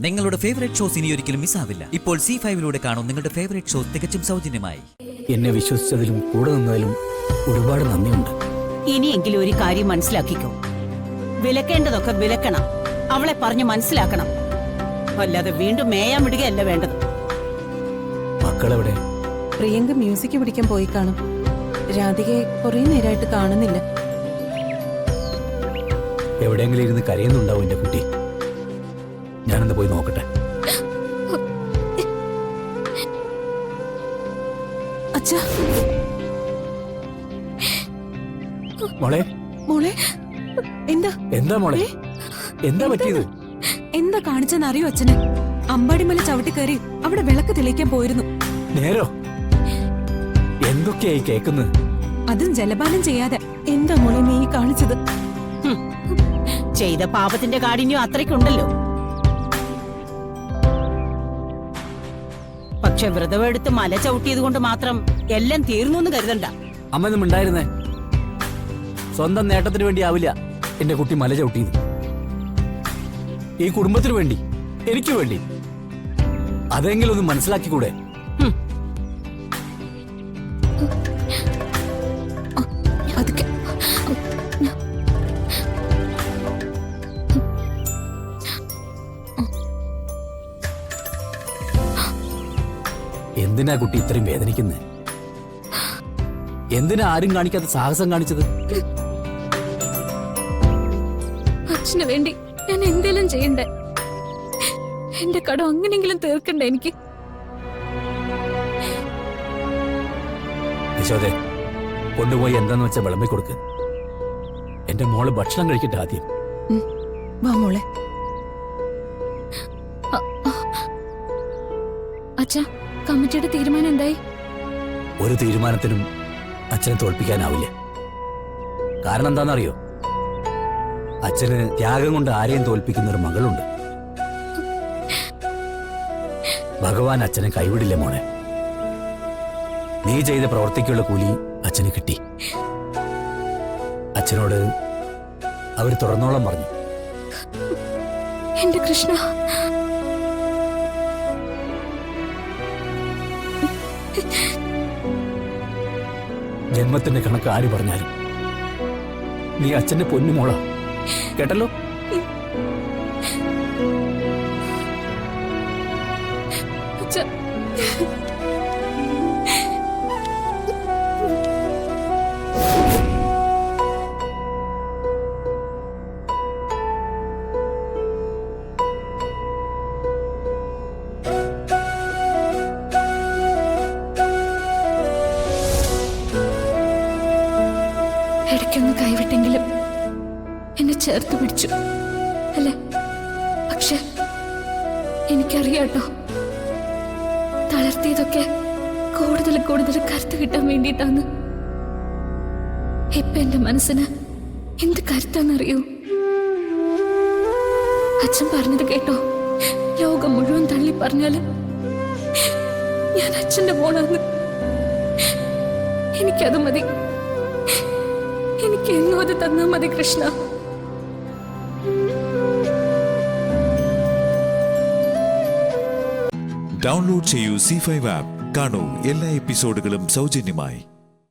നിങ്ങളുടെ favourite shows ഇനി ഒരിക്കലും മിസ്സാവില്ല. ഇപ്പോൾ C5 കാണും നിങ്ങളുടെ ഫേവറേറ്റ് ഷോസ് തികച്ചും സൗജന്യമായി. എന്നെ വിശ്വസിച്ചതിലും കൂടെ നിന്നതിലും ഒരുപാട് നന്ദിയുണ്ട്. ഇനിയെങ്കിലും ഒരു കാര്യം മനസ്സിലാക്കിക്കോ. വിലക്കേണ്ടതൊക്കെ വിലക്കണം. അവളെ പറഞ്ഞു മനസ്സിലാക്കണം. അല്ലാതെ വീണ്ടും മേയാൻ വിടുകയല്ല വേണ്ടത്. മക്കളെവിടെ? പ്രിയങ്ക മ്യൂസിക് പിടിക്കാൻ പോയി കാണും. രാധികയെ കുറെ നേരമായിട്ട് കാണുന്നില്ല. എവിടെയെങ്കിലും ഇരുന്ന് കരയുന്നുണ്ടാവും എന്റെ കുട്ടി. ഞാനൊന്ന് പോയി നോക്കട്ടെ. അച്ഛാ, മോളെ മോളെ, എന്താ എന്താ മോളെ, എന്താ പറ്റിയത്? എന്താ കാണിച്ചെന്നറിയോ അച്ഛന്? അമ്പാടിമല ചവിട്ടി കയറി അവിടെ വിളക്ക് തെളിയിക്കാൻ പോയിരുന്നു. നേരോ? എന്തൊക്കെയായി കേക്കുന്നത്? അതും ജലപാനം ചെയ്യാതെ. എന്താ മോളെ നീ കാണിച്ചത്? ചെയ്ത പാപത്തിന്റെ കാഠിന്യം അത്രയ്ക്കുണ്ടല്ലോ. പക്ഷെ വ്രതമെടുത്ത് മല ചവിട്ടിയത് കൊണ്ട് മാത്രം എല്ലാം തീർന്നു എന്ന് കരുതണ്ട. അമ്മൊന്നും ഉണ്ടായിരുന്നേ. സ്വന്തം നേട്ടത്തിന് വേണ്ടി ആവില്ല എന്റെ കുട്ടി മല ചവിട്ടിയത്. ഈ കുടുംബത്തിന് വേണ്ടി, എനിക്ക് വേണ്ടി. അതെങ്കിലും ഒന്ന് മനസ്സിലാക്കിക്കൂടെ? എന്തിനാ കുട്ടി ഇത്രയും വേദനിക്കുന്നത്? എന്തിനാ ആരും കാണിക്കാത്ത സാഹസം കാണിച്ചത്? അച്ഛന് വേണ്ടി ഞാൻ എന്തെങ്കിലും ചെയ്യണ്ടേ? എന്റെ കടം അങ്ങനെങ്കിലും തീർക്കണ്ടേ എനിക്ക്? യശോദേ, കൊണ്ടുപോയി എന്താന്ന് വെച്ചാൽ വിളമ്പി കൊടുക്ക്. എന്റെ മോള് ഭക്ഷണം കഴിക്കട്ടെ ആദ്യം. വാ മോളെ. അച്ഛാ, കമ്മിറ്റിയുടെ തീരുമാനം എന്തായി? ഒരു തീരുമാനത്തിനും അച്ഛനെ തോൽപ്പിക്കാനാവില്ല. കാരണം എന്താണെന്നറിയോ? അച്ഛന് ത്യാഗം കൊണ്ട് ആരെയും തോൽപ്പിക്കുന്ന ഒരു മകളുണ്ട്. ഭഗവാൻ അച്ഛനെ കൈവിടില്ല മോളെ. നീ ചെയ്ത പ്രവർത്തിക്കുള്ള കൂലി അച്ഛന് കിട്ടി. അച്ഛനോട് അവർ തുറന്നോളം പറഞ്ഞു. എന്റെ കൃഷ്ണ, ജന്മത്തിന്റെ കണക്ക് ആര് പറഞ്ഞാലും നീ അച്ഛന്റെ പൊന്നുമോളാ. കേട്ടല്ലോ? അച്ഛാ, ഇടയ്ക്കൊന്ന് കൈവിട്ടെങ്കിലും എന്നെ ചേർത്ത് പിടിച്ചു അല്ലേ? പക്ഷെ എനിക്കറിയാട്ടോ, തളർത്തിയതൊക്കെ കൂടുതൽ കൂടുതൽ കരുത്ത് കിട്ടാൻ വേണ്ടിയിട്ടാണ്. ഇപ്പൊ എന്റെ മനസ്സിന് എന്ത് കരുത്താന്നറിയൂ? അച്ഛൻ പറഞ്ഞത് കേട്ടോ? ലോകം മുഴുവൻ തള്ളി പറഞ്ഞാലും ഞാൻ അച്ഛന്റെ മോളാന്ന്. എനിക്കത് മതി. എനിക്ക് എന്നും അത് തന്നാ മതി കൃഷ്ണ. ഡൗൺലോഡ് ചെയ്യൂ C5 ആപ്പ്. കാണൂ എല്ലാ എപ്പിസോഡുകളും സൗജന്യമായി.